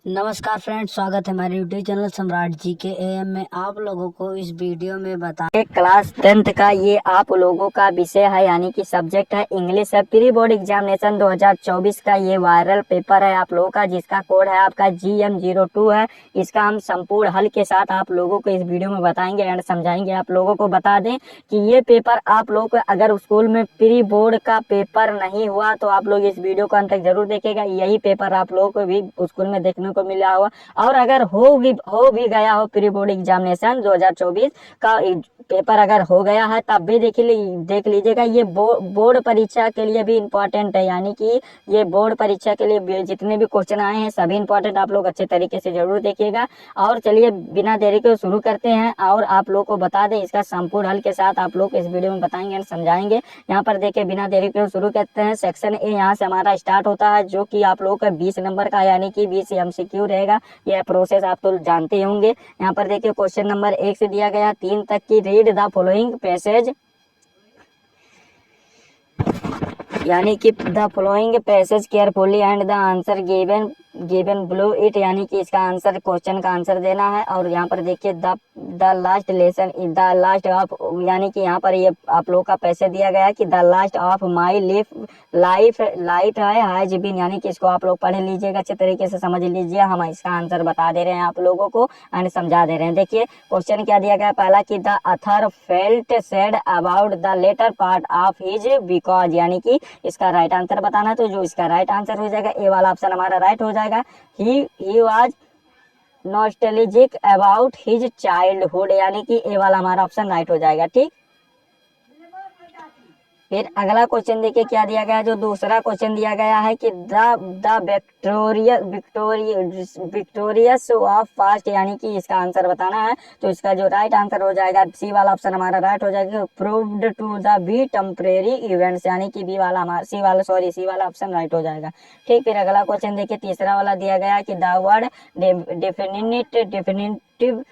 नमस्कार फ्रेंड्स, स्वागत है हमारे यूट्यूब चैनल सम्राट जी के एएम में। आप लोगों को इस वीडियो में बताएं क्लास 10th का ये आप लोगों का विषय है, यानी कि सब्जेक्ट है इंग्लिश है। प्री बोर्ड एग्जामिनेशन 2024 का ये वायरल पेपर है आप लोगों का, जिसका कोड है आपका GM02 है। इसका हम संपूर्ण हल के साथ आप लोगों को इस वीडियो में बताएंगे एंड समझाएंगे। आप लोगों को बता दें कि ये पेपर आप लोगों को अगर स्कूल में प्री बोर्ड का पेपर नहीं हुआ तो आप लोग इस वीडियो को अंत तक जरूर देखेगा। यही पेपर आप लोगों को भी स्कूल में देखने को मिला हुआ, और अगर हो भी गया हो प्री बोर्ड एग्जामिनेशन 2024 का पेपर अगर हो गया है तब भी देख लीजिएगा। ये बोर्ड परीक्षा के लिए भी इम्पोर्टेंट है, यानी कि ये बोर्ड परीक्षा के लिए जितने भी क्वेश्चन आए हैं सभी इम्पोर्टेंट, आप लोग अच्छे तरीके से जरूर देखिएगा। और चलिए बिना देरी के शुरू करते हैं और आप लोग को बता दें इसका संपूर्ण हल के साथ आप लोग इस वीडियो में बताएंगे और समझाएंगे। यहाँ पर देखिए बिना देरी के शुरू करते हैं। सेक्शन ए यहाँ से हमारा स्टार्ट होता है, जो कि आप लोगों का 20 नंबर का यानी कि 20 MCQ रहेगा। यह प्रोसेस आप तो जानते ही होंगे। यहाँ पर देखिए क्वेश्चन नंबर 1 से दिया गया 3 तक की, रीड द फॉलोइंग पैसेज, यानी कि the following passage carefully and the answer given below it, यानी कि इसका आंसर क्वेश्चन का आंसर देना है। और यहाँ पर देखिए the last lesson the last of, यानी कि यहाँ पर ये आप लोग का पैसे दिया गया है कि the last of my life has been, यानी कि इसको आप लोग पढ़ लीजिएगा, अच्छे तरीके से समझ लीजिए। हम इसका आंसर बता दे रहे हैं आप लोगों को एंड समझा दे रहे हैं। देखिए क्वेश्चन क्या दिया गया पहला कि the author felt sad about the letter part of his because, यानी कि इसका राइट आंसर बताना है। तो जो इसका राइट आंसर हो जाएगा ए वाला ऑप्शन हमारा राइट हो जाएगा। He was nostalgic about his childhood, यानी कि ए वाला हमारा ऑप्शन राइट हो जाएगा। ठीक, फिर अगला क्वेश्चन देखिए क्या दिया गया है। जो दूसरा क्वेश्चन दिया गया है कि द विक्टोरियस ऑफ पास्ट, यानी कि इसका आंसर बताना है। तो इसका जो राइट आंसर हो जाएगा सी वाला ऑप्शन हमारा राइट हो जाएगा। Proved to the be temporary events, यानी कि बी वाला हमारा सी वाला ऑप्शन राइट हो जाएगा। ठीक, फिर अगला क्वेश्चन देखिए तीसरा वाला दिया गया है कि the word definitive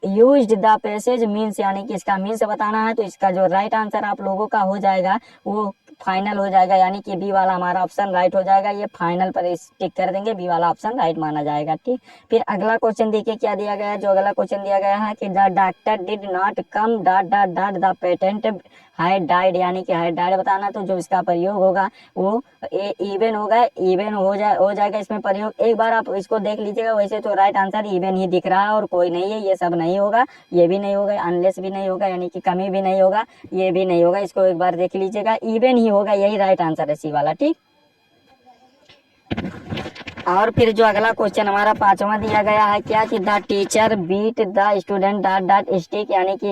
used the passage means, यानी कि इसका मीन्स बताना है। तो इसका जो राइट आंसर आप लोगों का हो जाएगा वो फाइनल हो जाएगा, यानी कि बी वाला हमारा ऑप्शन राइट हो जाएगा। ये फाइनल पर टिक कर देंगे, बी वाला ऑप्शन राइट माना जाएगा। ठीक, फिर अगला क्वेश्चन देखिए क्या दिया गया है। जो अगला क्वेश्चन दिया गया है कि the doctor did not come the patent hide died, यानी कि हाइड डाइड बताना। तो जो इसका प्रयोग होगा वो इवन होगा, इवन हो जाएगा इसमें प्रयोग। एक बार आप इसको देख लीजिएगा। वैसे तो राइट आंसर इवन ही दिख रहा है और कोई नहीं है, ये सब नहीं होगा, ये भी नहीं होगा, अनलेस भी नहीं होगा, यानी कि कमी भी नहीं होगा, ये भी नहीं होगा। इसको एक बार देख लीजिएगा, इवन ही होगा, यही राइट आंसर है सी वाला। ठीक, और फिर जो अगला क्वेश्चन हमारा पांचवा दिया गया है क्या कि the teacher beat the student dot stick, यानी कि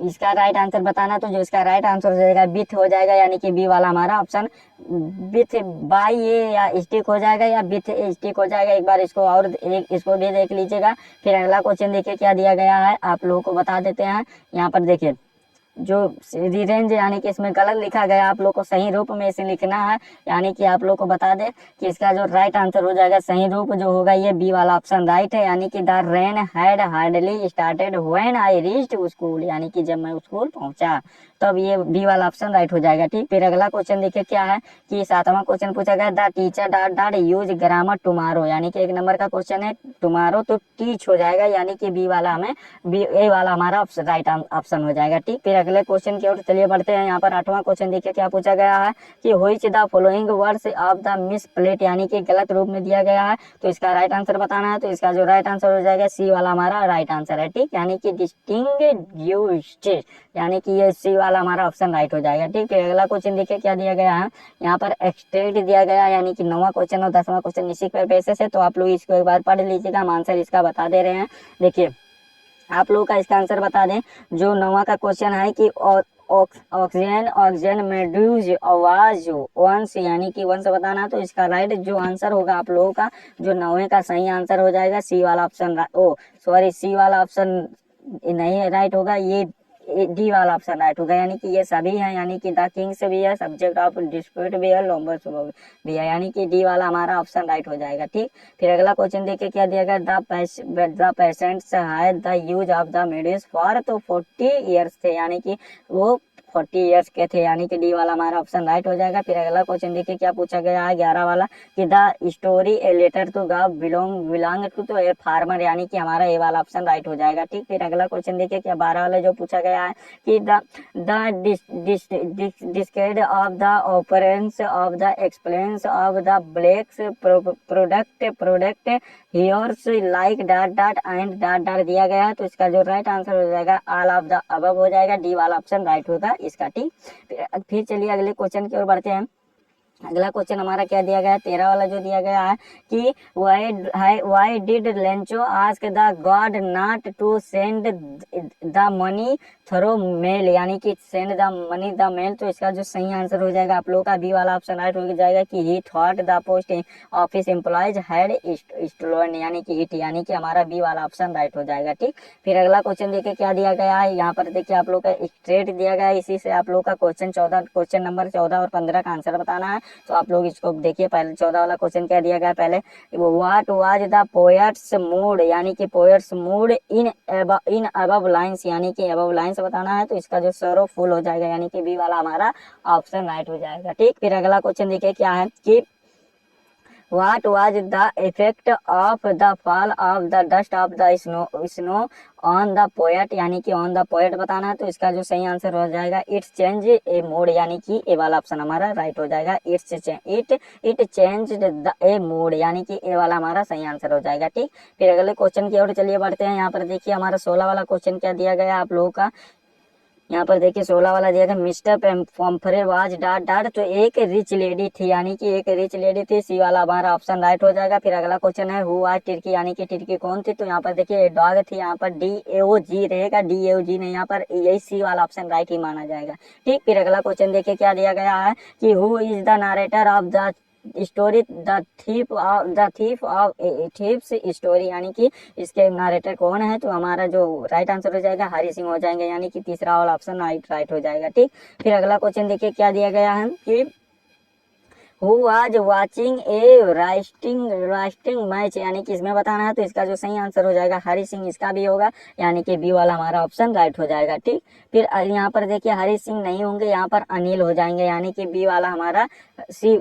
इसका राइट आंसर बताना। तो जो इसका राइट आंसर हो जाएगा बिथ हो जाएगा, यानी कि बी वाला हमारा ऑप्शन बिथ बाई ये या स्टिक हो जाएगा या बिथ स्टिक हो जाएगा। एक बार इसको और इसको भी देख लीजिएगा। फिर अगला क्वेश्चन देखिए क्या दिया गया है, आप लोगों को बता देते हैं। यहाँ पर देखिए जो रिरेंज, यानी कि इसमें गलत लिखा गया, आप लोग को सही रूप में इसे लिखना है। यानी कि आप लोग को बता दें कि इसका जो राइट आंसर हो जाएगा सही रूप जो होगा ये बी वाला ऑप्शन राइट है, यानी कि the rain had hardly started when I reached school, यानी कि जब मैं स्कूल पहुंचा तब ये बी वाला ऑप्शन राइट हो जाएगा। ठीक, फिर अगला क्वेश्चन देखिए क्या है कि सातवां क्वेश्चन पूछा गया the teacher dot use grammar tomorrow, यानी कि 1 नंबर का क्वेश्चन है टुमारो, तो टीच हो जाएगा, यानी कि बी वाला हमें ए वाला हमारा ऑप्शन राइट ऑप्शन हो जाएगा। ठीक, फिर अगले क्वेश्चन की ओर चलिए बढ़ते हैं। यहाँ पर 8वां क्वेश्चन देखिए क्या पूछा गया है कि which the following words of the miss plate, यानी कि गलत रूप में दिया गया है। तो इसका राइट आंसर बताना है। तो इसका जो राइट आंसर हो जाएगा सी वाला हमारा राइट आंसर है। ठीक, यानी कि डिस्टिंग्विश्ड, यानी कि ये सी वाला हमारा ऑप्शन राइट हो जाएगा। ठीक, फिर अगला क्वेश्चन देखिए क्या दिया गया है। यहाँ पर एक्सटेंड दिया गया है, यानी कि 9वां क्वेश्चन और 10वां क्वेश्चन इसी पर बेसिस है। तो आप लोग इसको एक बार पढ़ लीजिएगा, हम आंसर इसका बता दे रहे हैं। देखिए आप लोगों का इसका आंसर बता दें। जो 9वां का क्वेश्चन है कि ऑक्सीजन मेड्यूज आवाज वंश, यानी कि वंश बताना। तो इसका राइट जो आंसर होगा आप लोगों का जो 9वें का सही आंसर हो जाएगा सी वाला ऑप्शन, सी वाला ऑप्शन नहीं है राइट होगा, ये डी वाला ऑप्शन राइट होगा, यानी कि ये सभी हैं, यानी कि द किंग्स भी है, सब्जेक्ट ऑफ डिस्प्यूट भी है, लॉम्बर्स भी है, यानी कि डी वाला हमारा ऑप्शन राइट हो जाएगा। ठीक, फिर अगला क्वेश्चन देखिए क्या दिया गया। The patients had the use of the medicine for तो 40 ईयर्स थे, यानी कि वो 40 ईयर्स के थे, यानी कि डी वाला हमारा ऑप्शन राइट हो जाएगा। फिर अगला क्वेश्चन देखिए क्या पूछा गया है 11 वाला कि the story a letter to God belong to a farmer, यानी कि हमारा ए वाला ऑप्शन राइट हो जाएगा। ठीक, फिर अगला क्वेश्चन देखिए क्या 12 वाला जो पूछा गया है कि the describe of the appearance of the explains of the blacks product here's like dot dot and dot dot दिया गया है, तो इसका जो राइट आंसर हो जाएगा ऑल ऑफ द अबव हो जाएगा, डी वाला ऑप्शन राइट होगा इसका। ठीक, फिर चलिए अगले क्वेश्चन की ओर बढ़ते हैं। अगला क्वेश्चन हमारा क्या दिया गया है 13 वाला जो दिया गया है कि why did Lencho ask the God not to send the money through mail, यानी कि send the money the mail, तो इसका जो सही आंसर हो जाएगा आप लोगों का बी वाला ऑप्शन राइट हो जाएगा कि he thought the post office employees had stolen, यानी कि हिट, यानी कि हमारा बी वाला ऑप्शन राइट हो जाएगा। ठीक, फिर अगला क्वेश्चन देखिए क्या दिया गया है, यहाँ पर देखिए आप लोग का स्ट्रेट दिया गया है, इसी से आप लोग का क्वेश्चन नंबर 14 और 15 का आंसर बताना है। तो आप लोग इसको देखिए, पहले 14 वाला क्वेश्चन क्या दिया गया पहले, what was the poets mood, यानी कि poets mood in above lines, यानी कि अबव लाइंस बताना है, तो इसका जो सरो फुल हो जाएगा, यानी कि बी वाला हमारा ऑप्शन राइट हो जाएगा। ठीक, फिर अगला क्वेश्चन देखिए क्या है कि What was the effect of the fall of the dust of the snow on the poet, यानी कि on the poet बताना है, तो इसका जो सही आंसर हो जाएगा इट्स चेंज ए मूड, यानी कि ए वाला ऑप्शन हमारा राइट हो जाएगा। इट चेंज ए मूड, यानी कि ए वाला हमारा सही आंसर हो जाएगा। ठीक, फिर अगले क्वेश्चन की ओर चलिए बढ़ते हैं। यहाँ पर देखिए हमारा 16 वाला क्वेश्चन क्या दिया गया आप लोगों का, यहाँ पर देखिए 16 वाला दिया था मिस्टर पम्फरे वाज डॉट डॉट, तो एक रिच लेडी थी, यानी कि एक रिच लेडी थी, सी वाला हमारा ऑप्शन राइट हो जाएगा। फिर अगला क्वेश्चन है हु वाज टिर्की, यानी कि टिर्की कौन थी, तो यहाँ पर देखिए डॉग थी, यहाँ पर DAOG रहेगा, DAOG नहीं, यहाँ पर यही सी वाला ऑप्शन राइट ही माना जाएगा। ठीक, फिर अगला क्वेश्चन देखिए क्या दिया गया है कि who is the narrator of the story the thief of thieves story, यानी कि इसके नरेटर कौन है, तो हमारा जो राइट आंसर हो जाएगा हरी सिंह हो जाएंगे, यानी कि तीसरा वाला ऑप्शन राइट हो जाएगा। ठीक, फिर अगला क्वेश्चन देखिए क्या दिया गया है कि who was watching a wrestling match, यानी कि इसमें बताना है, तो इसका जो सही आंसर हो जाएगा हरी सिंह, इसका भी होगा, यानी कि बी वाला हमारा ऑप्शन राइट हो जाएगा। ठीक, फिर यहाँ पर देखिए हरी सिंह नहीं होंगे, यहाँ पर अनिल हो जाएंगे, यानी कि बी वाला हमारा सी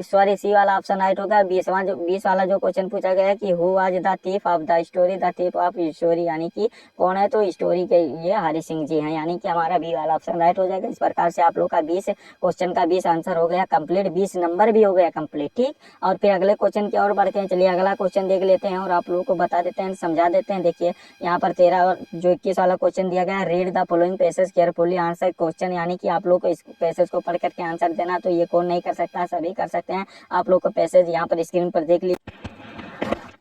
वाला ऑप्शन राइट होगा। 20 वाला जो क्वेश्चन पूछा गया है कि who was the thief of the story, यानी कि कौन है, तो स्टोरी के ये हरी सिंह जी हैं, यानी कि हमारा बी वाला ऑप्शन राइट हो जाएगा। इस प्रकार से आप लोग का 20 क्वेश्चन का 20 आंसर हो गया कंप्लीट, 20 नंबर भी हो गया कंप्लीट। ठीक, और फिर अगले क्वेश्चन की ओर बढ़ते हैं। चलिए अगला क्वेश्चन देख लेते हैं और आप लोगों को बता देते हैं, समझा देते हैं। देखिए यहाँ पर 13 और जो 21 वाला क्वेश्चन दिया गया है, read the following passage carefully answer question, यानी कि आप लोग को इस पैसेज को पढ़ करके आंसर देना, तो ये कौन नहीं कर सकता, सभी कर सकते हैं। आप लोग को पैसेज यहाँ पर स्क्रीन पर देख लीजिए,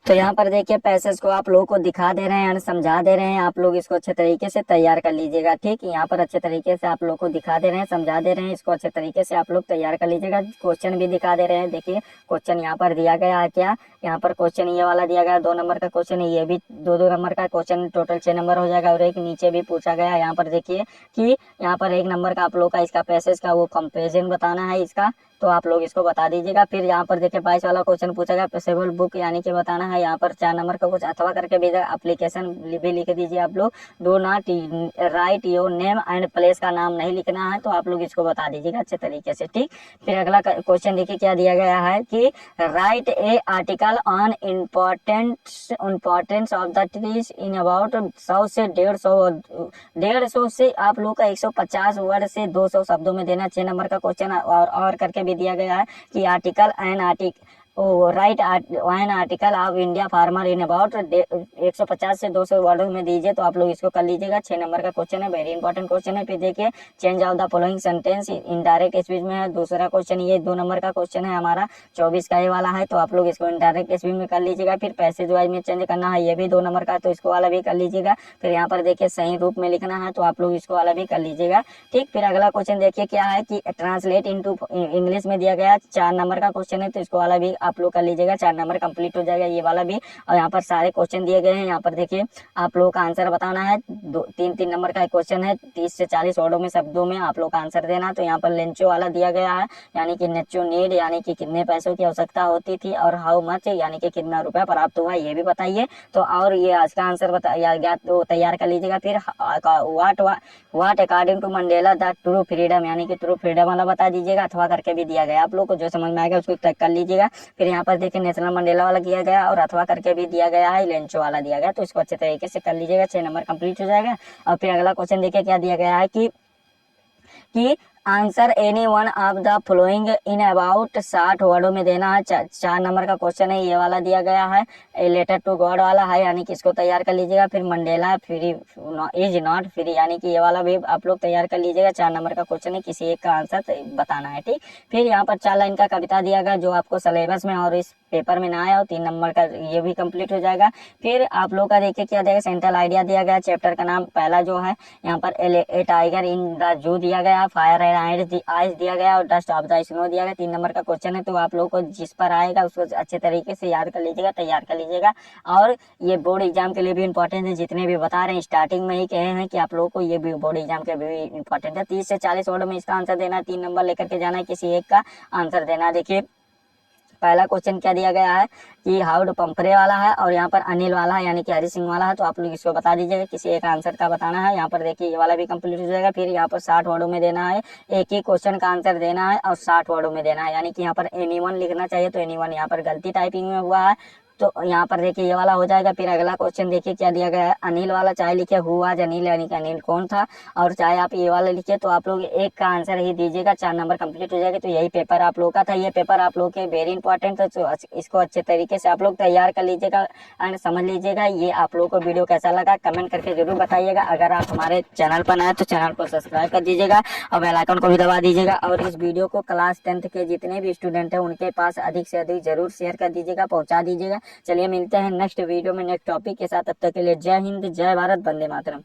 तो यहाँ पर देखिए पैसेज को आप लोगों को दिखा दे रहे हैं, समझा दे रहे हैं, आप लोग इसको अच्छे तरीके से तैयार कर लीजिएगा। ठीक, यहाँ पर अच्छे तरीके से आप लोग को दिखा दे रहे हैं, समझा दे रहे हैं, इसको अच्छे तरीके से आप लोग तैयार कर लीजिएगा। क्वेश्चन भी दिखा दे रहे हैं, देखिए क्वेश्चन यहाँ पर दिया गया है क्या, यहाँ पर क्वेश्चन ये वाला दिया गया 2 नंबर का क्वेश्चन है, ये भी 2 नंबर का क्वेश्चन, टोटल 6 नंबर हो जाएगा। और एक नीचे भी पूछा गया है, यहाँ पर देखिए कि यहाँ पर 1 नंबर का आप लोग का इसका पैसेज का वो कंपेरिजन बताना है इसका, तो आप लोग इसको बता दीजिएगा। फिर यहाँ पर देखिए 22 वाला क्वेश्चन पूछा गया पेसेबल बुक, यानी कि बताना है, यहाँ पर 4 नंबर का कुछ अथवा करके भी एप्लीकेशन भी लिख दीजिए आप लोग। Do not right your name and place का नाम नहीं लिखना है, तो आप लोग इसको बता दीजिएगा अच्छे तरीके से। ठीक, फिर अगला क्वेश्चन देखिए क्या दिया गया है कि right A article on importance of the trees in about 100 से 150 से आप लोग का 150 वर्ड से 200 शब्दों में देना। 6 नंबर का क्वेश्चन और करके भी दिया गया है कि article right an article of India farmer in about 150 से 200 वर्डों में दीजिए, तो आप लोग इसको कर लीजिएगा। 6 नंबर का क्वेश्चन है, वेरी इंपॉर्टेंट क्वेश्चन है। फिर देखिए change of the following sentence indirect speech में है, दूसरा क्वेश्चन ये 2 नंबर का क्वेश्चन है हमारा 24 का ये वाला है, तो आप लोग इसको इनडायरेक्ट स्पीच में कर लीजिएगा। फिर पैसेज वाइज में चेंज करना है, ये भी 2 नंबर का, तो इसको वाला भी कर लीजिएगा। फिर यहाँ पर देखिए सही रूप में लिखना है, तो आप लोग इसको वाला भी कर लीजिएगा। ठीक, फिर अगला क्वेश्चन देखिए क्या है कि ट्रांसलेट इनटू इंग्लिश में दिया गया 4 नंबर का क्वेश्चन है, तो इसको वाला भी आप लोग कर लीजिएगा, 4 नंबर कंप्लीट हो जाएगा ये वाला भी। और यहाँ पर सारे क्वेश्चन दिए गए हैं, यहाँ पर देखिए आप लोगों का आंसर बताना है। 3-3 नंबर का एक क्वेश्चन है, 30 से 40 वर्डों में, शब्दों में आप लोग का आंसर देना। तो यहाँ पर लेंचो वाला दिया गया है, यानी कि नेचो नीड, यानी कि कितने पैसों की आवश्यकता होती थी, और हाउ मच, यानी कि कितना रुपया प्राप्त हुआ ये भी बताइए। तो और ये आज का आंसर ज्ञात तो तैयार कर लीजिएगा। फिर what according to Mandela the true freedom, यानी कि ट्रू फ्रीडम वाला बता दीजिएगा, अथवा करके भी दिया गया। आप लोग को जो समझ में आएगा उसको तय कर लीजिएगा। फिर यहाँ पर देखिए नेशनल मंडेला वाला किया गया और अथवा करके भी दिया गया है, लेंचो वाला दिया गया। तो इसको अच्छे तरीके से कर लीजिएगा, 6 नंबर कंप्लीट हो जाएगा। और फिर अगला क्वेश्चन देखिए क्या दिया गया है कि answer any one of the following in about 60 वर्डों में देना है। 4 नंबर का क्वेश्चन है, ये वाला दिया गया है, ए लेटर टू गॉड वाला है, यानी कि इसको तैयार कर लीजिएगा। फिर Mandela free is not free, यानी कि ये वाला भी आप लोग तैयार कर लीजिएगा। 4 नंबर का क्वेश्चन है, किसी एक का आंसर बताना है, ठीक। फिर यहाँ पर 4 लाइन का कविता दिया गया जो आपको सिलेबस में और इस पेपर में ना आया हो, 3 नंबर का ये भी कंप्लीट हो जाएगा। फिर आप लोग का देखिए क्या देगा, सेंट्रल आइडिया दिया गया। चैप्टर का नाम पहला जो है यहाँ पर ए टाइगर इन द जू दिया गया, फायर एंड आइस दिया गया, और डस्ट ऑफ द स्नो दिया गया। 3 नंबर का क्वेश्चन है, तो आप लोग को जिस पर आएगा उसको अच्छे तरीके से याद कर लीजिएगा, तैयार कर लीजिएगा। और ये बोर्ड एग्जाम के लिए भी इंपॉर्टेंट है, जितने भी बता रहे हैं स्टार्टिंग में ही कहे हैं कि आप लोगों को ये भी बोर्ड एग्जाम के भी इंपॉर्टेंट है। 30 से 40 वर्ड में इसका आंसर देना है, 3 नंबर लेकर के जाना है, किसी एक का आंसर देना है। देखिए पहला क्वेश्चन क्या दिया गया है कि हाउड पंपरे वाला है, और यहाँ पर अनिल वाला है, यानी कि हरि सिंह वाला है। तो आप लोग इसको बता दीजिएगा, किसी एक आंसर का बताना है। यहाँ पर देखिए ये वाला भी कंप्लीट हो जाएगा। फिर यहाँ पर 60 वर्डों में देना है, एक ही क्वेश्चन का आंसर देना है और 60 वर्डों में देना है, यानी कि यहाँ पर एनीवन लिखना चाहिए, तो एनीवन यहाँ पर गलती टाइपिंग में हुआ है, तो यहाँ पर देखिए ये वाला हो जाएगा। फिर अगला क्वेश्चन देखिए क्या दिया गया है, अनिल वाला चाहे लिखे हु आज अनिल, यानी कि अनिल कौन था, और चाहे आप ये वाला लिखिए, तो आप लोग एक का आंसर ही दीजिएगा, 4 नंबर कंप्लीट हो जाएगा। तो यही पेपर आप लोग का था, ये पेपर आप लोग के वेरी इंपॉर्टेंट है, तो इसको अच्छे तरीके से आप लोग तैयार कर लीजिएगा एंड समझ लीजिएगा। ये आप लोग को वीडियो कैसा लगा कमेंट करके जरूर बताइएगा। अगर आप हमारे चैनल पर नए तो चैनल को सब्सक्राइब कर दीजिएगा और बेल आइकन को भी दबा दीजिएगा, और इस वीडियो को क्लास 10th के जितने भी स्टूडेंट हैं उनके पास अधिक से अधिक जरूर शेयर कर दीजिएगा, पहुँचा दीजिएगा। चलिए मिलते हैं नेक्स्ट वीडियो में नेक्स्ट टॉपिक के साथ, तब तक के लिए जय हिंद, जय भारत, वंदे मातरम।